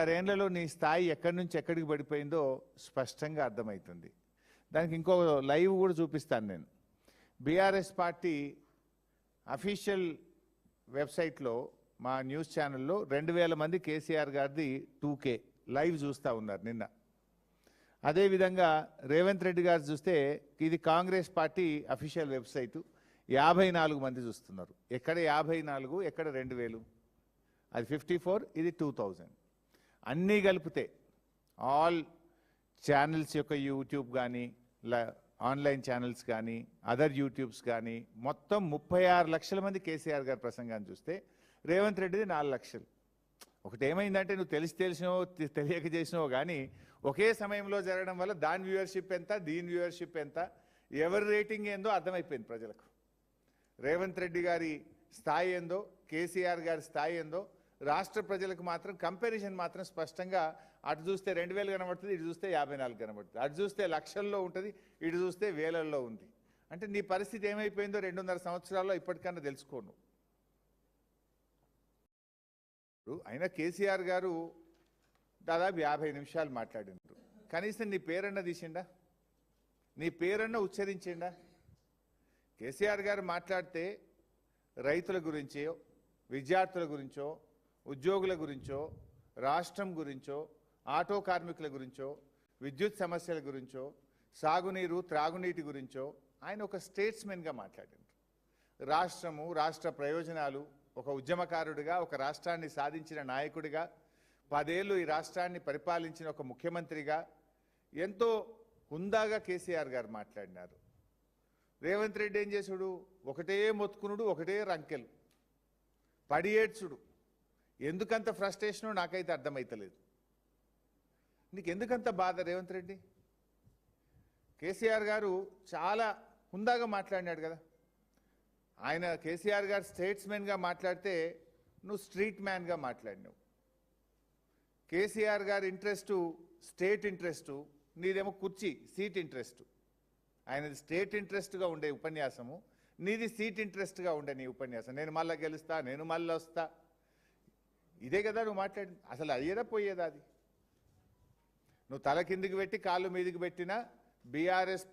6 నీ స్థాయి ఎక్కడి నుంచి ఎక్కడికి పడిపోయిందో స్పష్టంగా అర్థమవుతుంది. దానికి ఇంకో లైవ్ కూడా చూపిస్తాను నేను. బీఆర్ఎస్ పార్టీ అఫీషియల్ వెబ్సైట్లో మా న్యూస్ ఛానల్లో 2000 మంది కేసీఆర్ గారిది 2K లైవ్ చూస్తూ ఉన్నారు నిన్న. అదేవిధంగా రేవంత్ రెడ్డి గారు చూస్తే ఇది కాంగ్రెస్ పార్టీ అఫీషియల్ వెబ్సైటు 54 మంది చూస్తున్నారు. ఎక్కడ 54, ఎక్కడ 2000, అది 54, ఇది 2000. అన్నీ కలిపితే ఆల్ ఛానల్స్ యొక్క యూట్యూబ్ కానీ ఆన్లైన్ ఛానల్స్ కానీ అదర్ యూట్యూబ్స్ కానీ మొత్తం 36 లక్షల మంది కేసీఆర్ గారి ప్రసంగాన్ని చూస్తే రేవంత్ రెడ్డిది 4 లక్షలు. ఒకటి ఏమైందంటే నువ్వు తెలిసినో తెలియక చేసినావో కానీ ఒకే సమయంలో జరగడం వల్ల దాని వ్యూవర్షిప్ ఎంత, దీని వ్యూవర్షిప్ ఎంత, ఎవరి రేటింగ్ ఏందో అర్థమైపోయింది ప్రజలకు. రేవంత్ రెడ్డి గారి స్థాయి ఏందో, కేసీఆర్ గారి స్థాయి ఏందో రాష్ట్ర ప్రజలకు మాత్రం కంపారిజన్ మాత్రం స్పష్టంగా అటు చూస్తే 2000 కనబడుతుంది, ఇటు చూస్తే 54 కనబడుతుంది. అటు చూస్తే లక్షల్లో ఉంటుంది, ఇటు చూస్తే వేలల్లో ఉంది. అంటే నీ పరిస్థితి ఏమైపోయిందో 2.5 సంవత్సరాల్లో ఇప్పటికన్నా తెలుసుకోను. అయినా కేసీఆర్ గారు దాదాపు 50 నిమిషాలు మాట్లాడినారు. కనీసం నీ పేరన్నా తీసిండా, నీ పేరన్నా ఉచ్చరించిండా? కేసీఆర్ గారు మాట్లాడితే రైతుల గురించో, విద్యార్థుల గురించో, ఉద్యోగుల గురించో, రాష్ట్రం గురించో, ఆటో కార్మికుల గురించో, విద్యుత్ సమస్యల గురించో, సాగునీరు త్రాగునీటి గురించో ఆయన ఒక స్టేట్స్మెన్గా మాట్లాడారు. రాష్ట్రము, రాష్ట్ర ప్రయోజనాలు, ఒక ఉద్యమకారుడిగా, ఒక రాష్ట్రాన్ని సాధించిన నాయకుడిగా, 10 ఏళ్ళు ఈ రాష్ట్రాన్ని పరిపాలించిన ఒక ముఖ్యమంత్రిగా ఎంతో హుందాగా కేసీఆర్ గారు మాట్లాడినారు. రేవంత్ రెడ్డి ఏం చేసుడు? ఒకటే మొత్తుకునుడు, ఒకటే రంకెలు, పడి ఏడ్చుడు. ఎందుకంత ఫ్రస్ట్రేషనో నాకైతే అర్థమైతలేదు. నీకు ఎందుకంత బాధ రేవంత్ రెడ్డి? కేసీఆర్ గారు చాలా హుందాగా మాట్లాడినాడు కదా. ఆయన కేసీఆర్ గారు స్టేట్స్మెన్గా మాట్లాడితే నువ్వు స్ట్రీట్ మ్యాన్గా మాట్లాడినావు. కేసీఆర్ గారి ఇంట్రెస్టు స్టేట్ ఇంట్రెస్టు, నీదేమో కుర్చీ సీట్ ఇంట్రెస్టు. ఆయనది స్టేట్ ఇంట్రెస్ట్గా ఉండే ఉపన్యాసము, నీది సీట్ ఇంట్రెస్ట్గా ఉండే నీ ఉపన్యాసం. నేను మళ్ళీ గెలుస్తా, నేను మళ్ళీ వస్తా, ఇదే కదా నువ్వు మాట్లాడి. అసలు అయ్యేదా పోయేదా? అది నువ్వు తల కిందికి పెట్టి కాళ్ళు మీదికి పెట్టినా బీఆర్ఎస్